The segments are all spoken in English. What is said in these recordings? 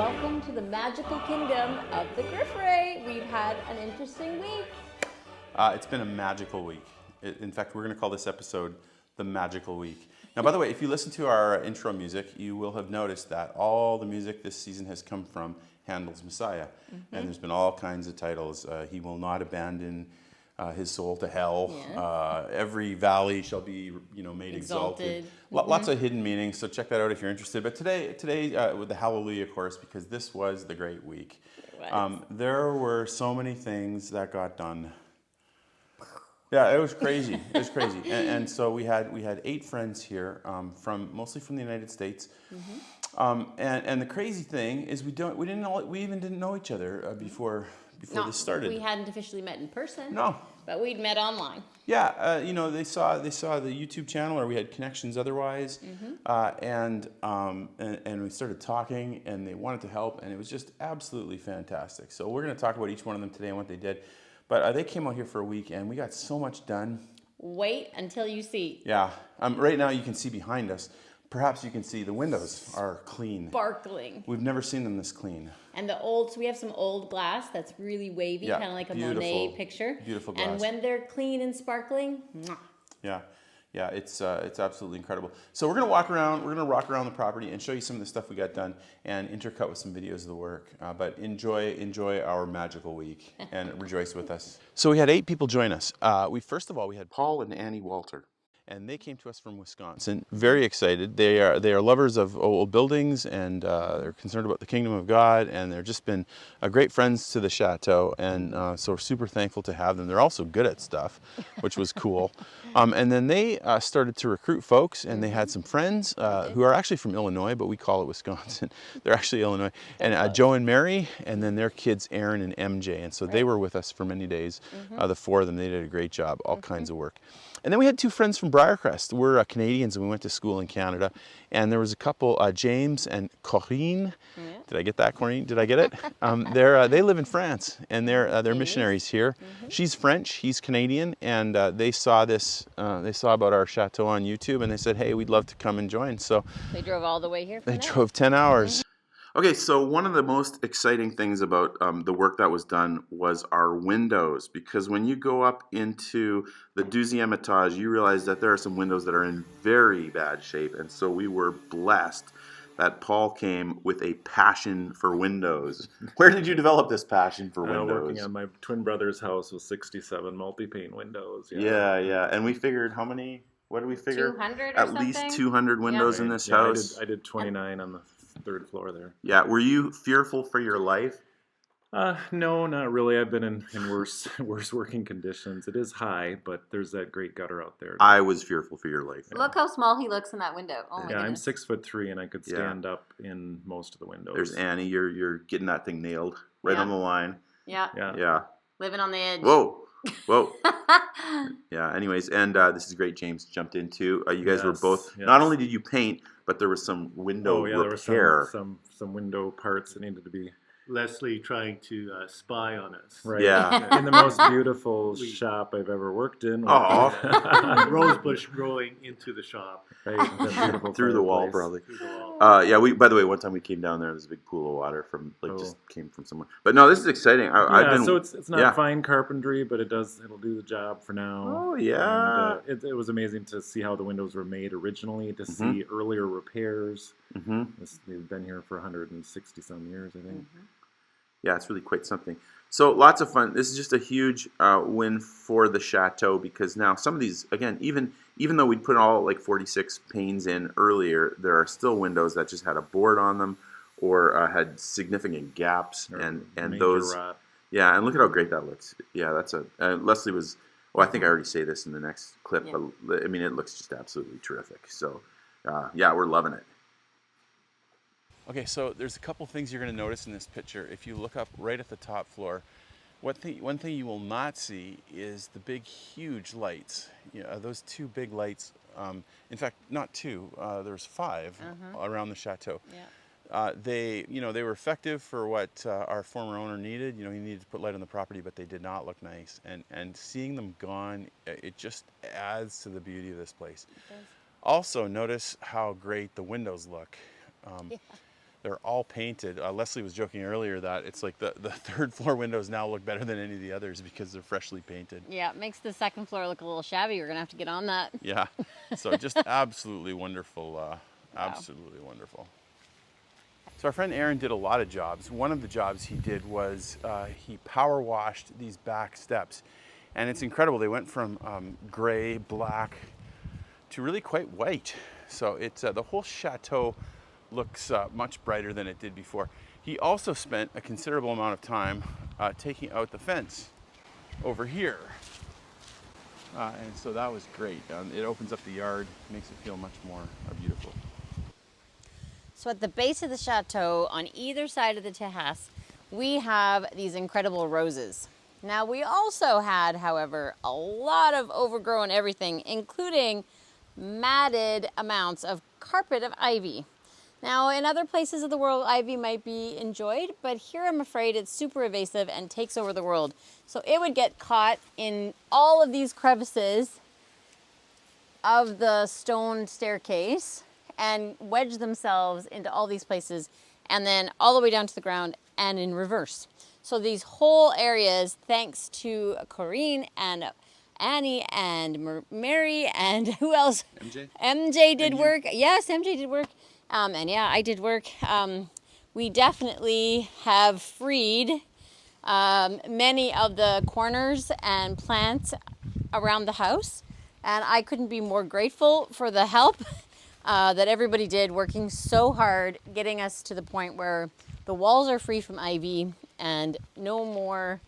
welcome to the magical kingdom of the Grifferaie. We've had an interesting week. It's been a magical week. In fact, we're going to call this episode The Magical Week. Now, by the way, if you listen to our intro music, you will have noticed that all the music this season has come from Handel's Messiah. And there's been all kinds of titles. He will not abandon his soul to hell. Yeah. Every valley shall be, made exalted. Lots of hidden meanings. So check that out if you're interested. But today with the Hallelujah chorus, because this was the great week. There were so many things that got done. Yeah, it was crazy. It was crazy. And so we had 8 friends here, mostly from the United States. And the crazy thing is we even didn't know each other before this started. We hadn't officially met in person. No. But we'd met online. Yeah, they saw the YouTube channel, or we had connections otherwise, and we started talking, and they wanted to help, and it was just absolutely fantastic. So we're going to talk about each one of them today and what they did. But they came out here for a week, and we got so much done. Wait until you see. Yeah. Right now you can see behind us. Perhaps you can see the windows are clean. Sparkling. We've never seen them this clean. And so we have some old glass that's really wavy, kind of like a Monet picture. Beautiful glass. And when they're clean and sparkling, Yeah, it's absolutely incredible. So we're gonna walk around. We're gonna rock around the property and show you some of the stuff we got done, and intercut with some videos of the work. But enjoy our magical week and rejoice with us. So we had 8 people join us. First of all we had Paul and Annie Walter, and they came to us from Wisconsin. Very excited. They are lovers of old buildings, and they're concerned about the kingdom of God, and they're just been great friends to the Château, and so we're super thankful to have them. They're also good at stuff, which was cool. And then they started to recruit folks, and they had some friends who are actually from Illinois, but we call it Wisconsin. They're actually Illinois. And Joe and Mary, and then their kids Aaron and MJ. And so they were with us for many days. The 4 of them, they did a great job, all kinds of work. And then we had 2 friends from Briarcrest. We're Canadians, and we went to school in Canada. And there was a couple, James and Corinne. Did I get that, Corinne? Did I get it? They live in France, and they're missionaries here. She's French, he's Canadian, and they saw this. They saw about our chateau on YouTube, and they said, "Hey, we'd love to come and join." So they drove all the way here. They drove 10 hours. Okay, so one of the most exciting things about the work that was done was our windows, because when you go up into the 12e etage, you realize that there are some windows that are in very bad shape, and so we were blessed that Paul came with a passion for windows. Where did you develop this passion for windows? Working on my twin brother's house with 67 multi-pane windows. Yeah. And we figured how many? What did we figure? 200 or At something? least 200 windows in this house. I did 29 on the 3rd floor there. Yeah, were you fearful for your life? No, not really. I've been in worse working conditions. It is high, but there's that great gutter out there. I was fearful for your life. Look how small he looks in that window. Oh my goodness. I'm 6'3", and I could stand up in most of the windows. There's Annie. You're getting that thing nailed right on the line. Yeah. Living on the edge. Whoa. Yeah. Anyways, and this is great. James jumped in too. You guys were both. Yes. Not only did you paint, but there was some window repair. There were some window parts that needed to be. Leslie trying to spy on us. Right. Yeah. In the most beautiful shop I've ever worked in. Rosebush growing into the shop. Right. Through the wall, probably. Through the wall. By the way, one time we came down there, there's a big pool of water just came from somewhere. But no, this is exciting. So it's not fine carpentry, but it'll do the job for now. Oh yeah. And, it was amazing to see how the windows were made originally, to see earlier repairs. They've been here for 160 some years, I think. Yeah, it's really quite something. So lots of fun. This is just a huge win for the Château, because now some of these, again, even though we'd put all like 46 panes in earlier, there are still windows that just had a board on them or had significant gaps, and those. Rot. Yeah, and look at how great that looks. Yeah, that's Leslie was. Well, I think I already say this in the next clip, but I mean it looks just absolutely terrific. So, we're loving it. Okay, so there's a couple things you're going to notice in this picture. If you look up right at the top floor, one thing you will not see is the big, huge lights. Those 2 big lights. In fact, not 2. There's 5 around the Château. Yeah. They were effective for what our former owner needed. He needed to put light on the property, but they did not look nice. And seeing them gone, it just adds to the beauty of this place. Also, notice how great the windows look. They're all painted. Leslie was joking earlier that it's like the third floor windows now look better than any of the others because they're freshly painted. Yeah, it makes the second floor look a little shabby. We're going to have to get on that. Yeah, so just absolutely wonderful, absolutely wonderful. So our friend Aaron did a lot of jobs. One of the jobs he did was he power washed these back steps. And it's incredible. They went from gray, black, to really quite white. So it's the whole chateau looks much brighter than it did before. He also spent a considerable amount of time taking out the fence over here. And so that was great. It opens up the yard, makes it feel much more beautiful. So at the base of the chateau, on either side of the terrace, we have these incredible roses. Now we also had, however, a lot of overgrown everything, including matted amounts of carpet of ivy. Now in other places of the world, ivy might be enjoyed, but here I'm afraid it's super invasive and takes over the world. So it would get caught in all of these crevices of the stone staircase and wedge themselves into all these places and then all the way down to the ground and in reverse. So these whole areas, thanks to Corinne and Annie and Mary and who else? MJ? MJ did work. Yes, MJ did work. And yeah, I did work. We definitely have freed many of the corners and plants around the house. And I couldn't be more grateful for the help that everybody did, working so hard, getting us to the point where the walls are free from ivy and no more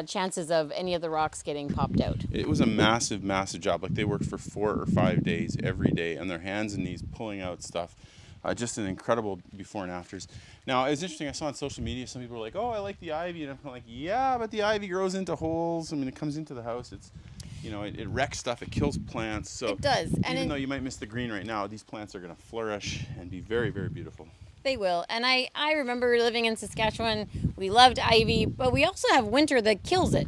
chances of any of the rocks getting popped out. It was a massive, massive job. Like they worked for 4 or 5 days every day on their hands and knees pulling out stuff. Just an incredible before and afters. Now, it's interesting, I saw on social media, some people were like, oh, I like the ivy. And I'm like, yeah, but the ivy grows into holes. I mean, it comes into the house. It's, you know, it wrecks stuff. It kills plants. So it does. And even though you might miss the green right now, these plants are going to flourish and be very, very beautiful. They will. And I remember living in Saskatchewan, we loved ivy, but we also have winter that kills it.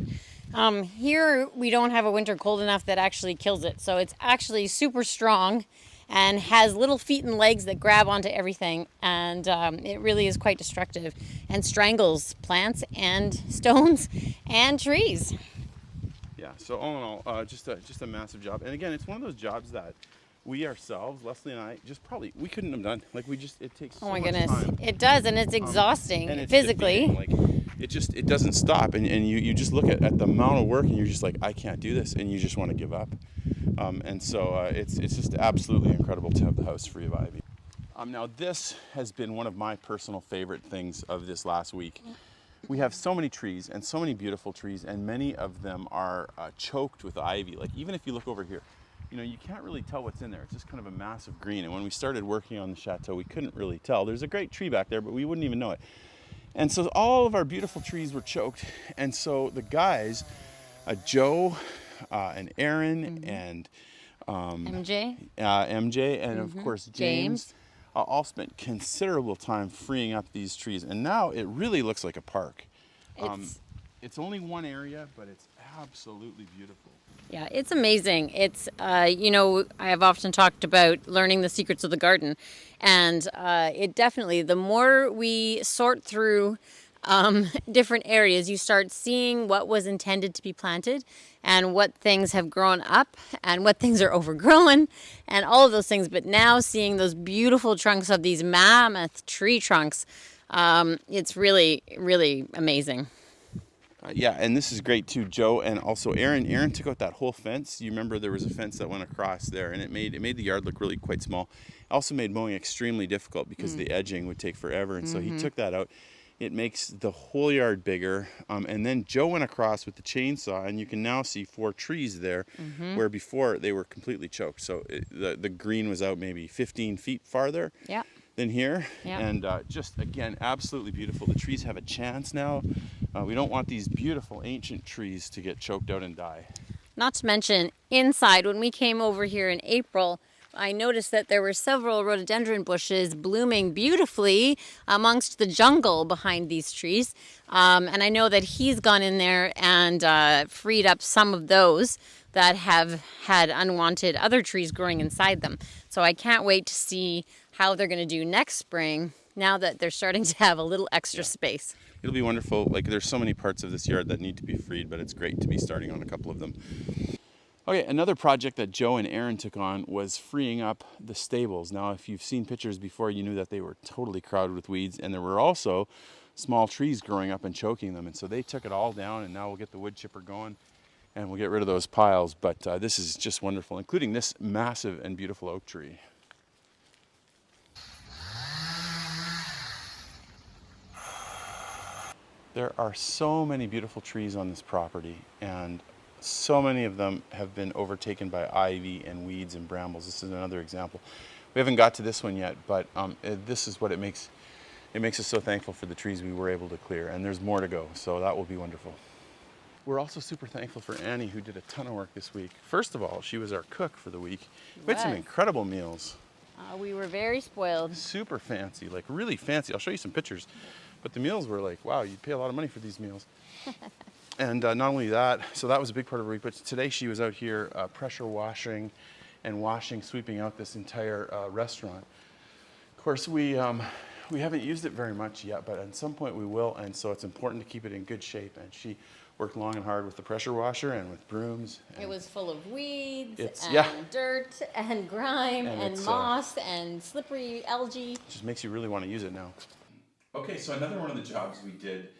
Here, we don't have a winter cold enough that actually kills it. So it's actually super strong and has little feet and legs that grab onto everything. And it really is quite destructive and strangles plants and stones and trees. Yeah, so all in all, just a massive job. And again, it's one of those jobs that we ourselves, Leslie and I, we couldn't have done. Like it takes so much time. It does, and it's exhausting and it's physically. Defeating. Like it doesn't stop, and you just look at the amount of work, and you're just like, I can't do this, and you just want to give up. And so it's just absolutely incredible to have the house free of ivy. Now this has been one of my personal favorite things of this last week. We have so many trees and so many beautiful trees, and many of them are choked with ivy. Like even if you look over here, you know, you can't really tell what's in there. It's just kind of a massive green. And when we started working on the chateau, we couldn't really tell. There's a great tree back there, but we wouldn't even know it. And so all of our beautiful trees were choked. And so the guys, Joe and Aaron and MJ, and of course James. All spent considerable time freeing up these trees. And now it really looks like a park. It's only one area, but it's absolutely beautiful. Yeah, it's amazing. It's, you know, I have often talked about learning the secrets of the garden. And it definitely, the more we sort through different areas, you start seeing what was intended to be planted and what things have grown up and what things are overgrown and all of those things. But now seeing those beautiful trunks of these mammoth tree trunks, it's really, really amazing. Yeah, and this is great too, Joe, and also Aaron. Aaron took out that whole fence. You remember there was a fence that went across there, and it made the yard look really quite small. It also made mowing extremely difficult because the edging would take forever, and so he took that out. It makes the whole yard bigger. And then Joe went across with the chainsaw, and you can now see 4 trees there, where before they were completely choked. So the green was out maybe 15 feet farther. Yeah. Than here, yeah. And just again, absolutely beautiful. The trees have a chance now. We don't want these beautiful ancient trees to get choked out and die. Not to mention, inside, when we came over here in April, I noticed that there were several rhododendron bushes blooming beautifully amongst the jungle behind these trees. And I know that he's gone in there and freed up some of those that have had unwanted other trees growing inside them. So I can't wait to see how they're going to do next spring now that they're starting to have a little extra space. It'll be wonderful. Like, there's so many parts of this yard that need to be freed, but it's great to be starting on a couple of them. Okay, another project that Joe and Aaron took on was freeing up the stables. Now, if you've seen pictures before, you knew that they were totally crowded with weeds, and there were also small trees growing up and choking them. And so they took it all down, and now we'll get the wood chipper going, and we'll get rid of those piles. But this is just wonderful, including this massive and beautiful oak tree. There are so many beautiful trees on this property, and so many of them have been overtaken by ivy and weeds and brambles. This is another example. We haven't got to this one yet, but this is what it makes us so thankful for the trees we were able to clear, and there's more to go, so that will be wonderful. We're also super thankful for Annie, who did a ton of work this week. First of all, she was our cook for the week. We had some incredible meals. We were very spoiled. Super fancy, like really fancy. I'll show you some pictures. But the meals were like, wow, you pay a lot of money for these meals. And not only that, so that was a big part of her week, but today she was out here pressure washing and sweeping out this entire restaurant. Of course, we haven't used it very much yet, but at some point we will, and so it's important to keep it in good shape. And she worked long and hard with the pressure washer and with brooms. It was full of weeds and yeah. dirt and grime and moss and slippery algae. It just makes you really want to use it now. Okay, so another one of the jobs we did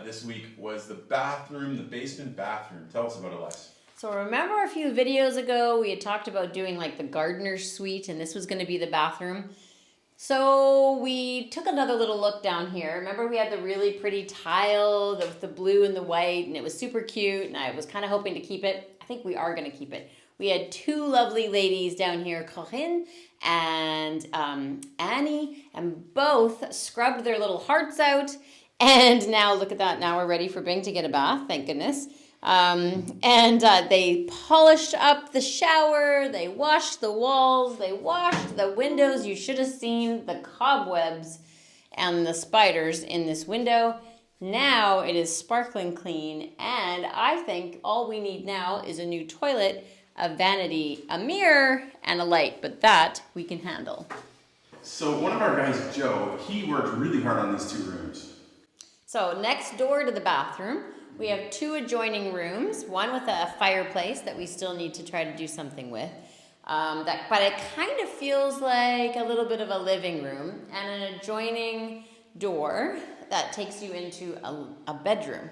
this week was the bathroom, the basement bathroom. Tell us about it, Les. So remember a few videos ago we had talked about doing like the gardener's suite, and this was going to be the bathroom. So we took another little look down here. Remember we had the really pretty tile, the blue and the white, and it was super cute, and I was kind of hoping to keep it. I think we are going to keep it. We had two lovely ladies down here, Corinne and Annie, and both scrubbed their little hearts out. And now look at that. Now we're ready for Bing to get a bath, thank goodness. They polished up the shower, they washed the walls, they washed the windows. You should have seen the cobwebs and the spiders in this window. Now it is sparkling clean, and I think all we need now is a new toilet, a vanity, a mirror, and a light, but that we can handle. So one of our guys, Joe, he worked really hard on these two rooms. So next door to the bathroom, we have two adjoining rooms, one with a fireplace that we still need to try to do something with. But it kind of feels like a little bit of a living room, and an adjoining door that takes you into a bedroom.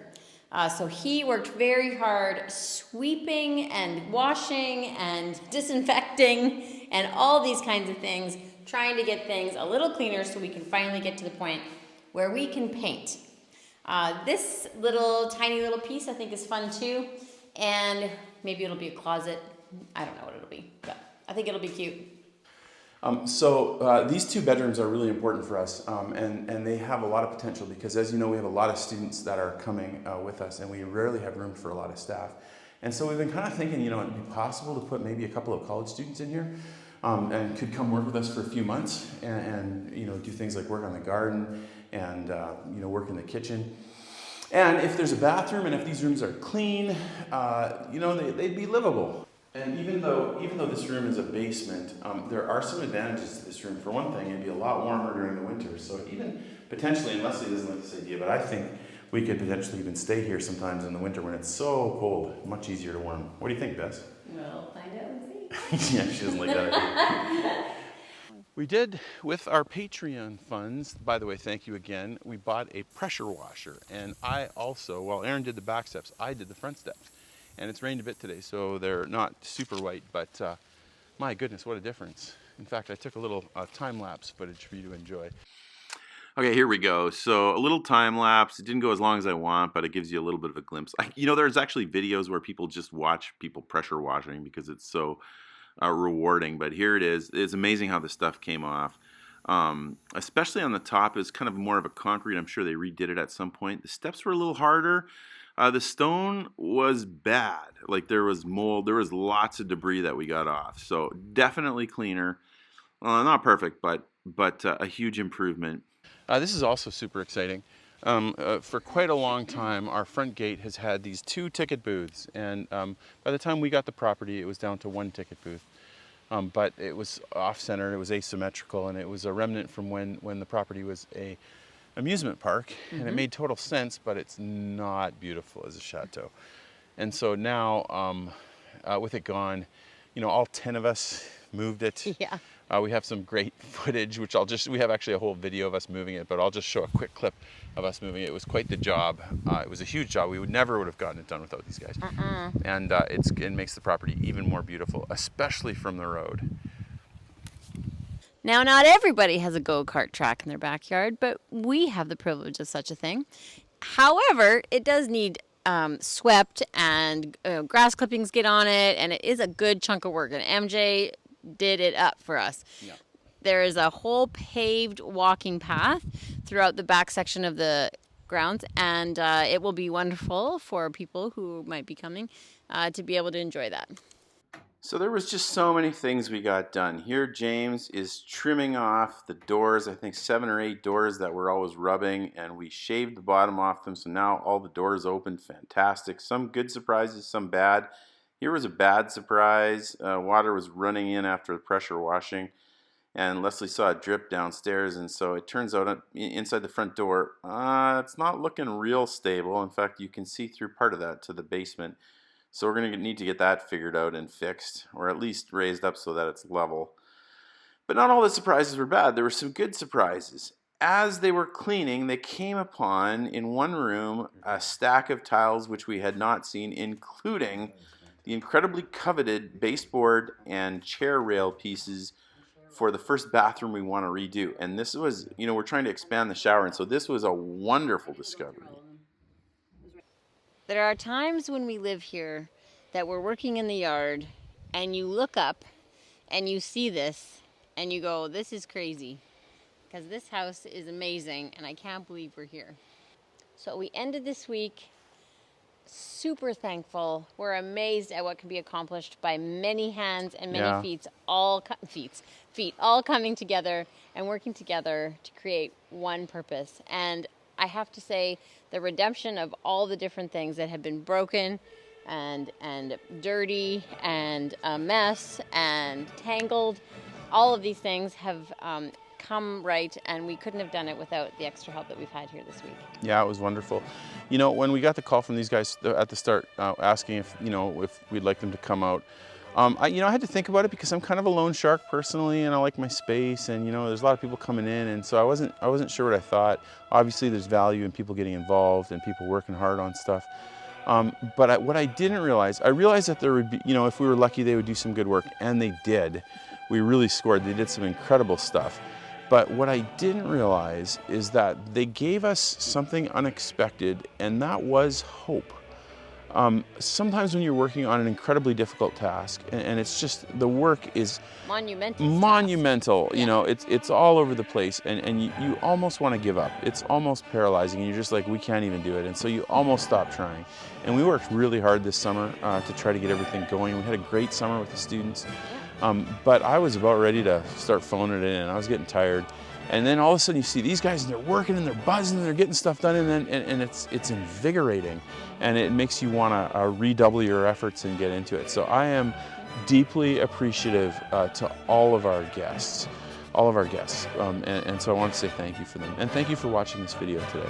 So he worked very hard sweeping and washing and disinfecting and all these kinds of things, trying to get things a little cleaner so we can finally get to the point where we can paint. This tiny little piece I think is fun too, and maybe it'll be a closet. I don't know what it'll be, but I think it'll be cute. These two bedrooms are really important for us, and they have a lot of potential because, as you know, we have a lot of students that are coming with us, and we rarely have room for a lot of staff. And so we've been kind of thinking, it'd be possible to put maybe a couple of college students in here, and could come work with us for a few months and do things like work on the garden and work in the kitchen. And if there's a bathroom and if these rooms are clean, they'd be livable. And even though this room is a basement, there are some advantages to this room. For one thing, it'd be a lot warmer during the winter. So even potentially, and Leslie doesn't like this idea, but I think we could potentially even stay here sometimes in the winter when it's so cold. Much easier to warm. What do you think, Bess? We'll find out and see. Yeah, she doesn't like that idea. We did, with our Patreon funds, by the way, thank you again, we bought a pressure washer. And I also, while Aaron did the back steps, I did the front steps. And it's rained a bit today, so they're not super white, but my goodness, what a difference. In fact, I took a little time-lapse footage for you to enjoy. Okay, here we go. So a little time-lapse. It didn't go as long as I want, but it gives you a little bit of a glimpse. There's actually videos where people just watch people pressure washing because it's so rewarding. But here it is. It's amazing how this stuff came off. Especially on the top, it's kind of more of a concrete. I'm sure they redid it at some point. The steps were a little harder. The stone was bad. Like there was mold. There was lots of debris that we got off. So definitely cleaner. Not perfect, but a huge improvement. This is also super exciting. For quite a long time, our front gate has had these 2 ticket booths. And by the time we got the property, it was down to 1 ticket booth. but it was off-center, it was asymmetrical, and it was a remnant from when the property was a amusement park, and it made total sense, but it's not beautiful as a chateau. And so now, with it gone, you know, all 10 of us moved it. Yeah. We have some great footage, which we have actually a whole video of us moving it, but I'll just show a quick clip of us moving it. It was quite the job. It was a huge job. We never would have gotten it done without these guys. And it makes the property even more beautiful, especially from the road. Now, not everybody has a go-kart track in their backyard, but we have the privilege of such a thing. However, it does need swept, and grass clippings get on it, and it is a good chunk of work, and MJ did it up for us. Yeah. There is a whole paved walking path throughout the back section of the grounds, and it will be wonderful for people who might be coming to be able to enjoy that. So there was just so many things we got done. Here James is trimming off the doors, I think 7 or 8 doors that were always rubbing, and we shaved the bottom off them, so now all the doors open. Fantastic. Some good surprises, some bad. Here was a bad surprise. Water was running in after the pressure washing, and Leslie saw a drip downstairs, and so it turns out inside the front door, it's not looking real stable. In fact, you can see through part of that to the basement. So we're going to need to get that figured out and fixed, or at least raised up so that it's level. But not all the surprises were bad. There were some good surprises. As they were cleaning, they came upon, in one room, a stack of tiles which we had not seen, including the incredibly coveted baseboard and chair rail pieces for the first bathroom we want to redo. And this was, you know, we're trying to expand the shower, and so this was a wonderful discovery. There are times when we live here that we're working in the yard, and you look up and you see this and you go, this is crazy, because this house is amazing and I can't believe we're here. So we ended this week super thankful. We're amazed at what can be accomplished by many hands and many feet all coming together and working together to create one purpose. And I have to say, the redemption of all the different things that have been broken and dirty and a mess and tangled, all of these things have come right, and we couldn't have done it without the extra help that we've had here this week. Yeah, it was wonderful. You know, when we got the call from these guys at the start asking if we'd like them to come out, I had to think about it because I'm kind of a loan shark personally, and I like my space, and there's a lot of people coming in, and so I wasn't sure what I thought. Obviously, there's value in people getting involved and people working hard on stuff. But what I didn't realize, I realized that there would be, if we were lucky, they would do some good work, and they did. We really scored. They did some incredible stuff. But what I didn't realize is that they gave us something unexpected, and that was hope. Sometimes when you're working on an incredibly difficult task, and it's just, the work is monumental, it's all over the place, and you almost want to give up. It's almost paralyzing, and you're just like, we can't even do it, and so you almost stop trying. And we worked really hard this summer to try to get everything going. We had a great summer with the students, but I was about ready to start phoning it in, and I was getting tired. And then all of a sudden you see these guys, and they're working and they're buzzing and they're getting stuff done, and it's invigorating, and it makes you want to redouble your efforts and get into it. So I deeply appreciative to all of our guests, and so I want to say thank you for them, and thank you for watching this video today.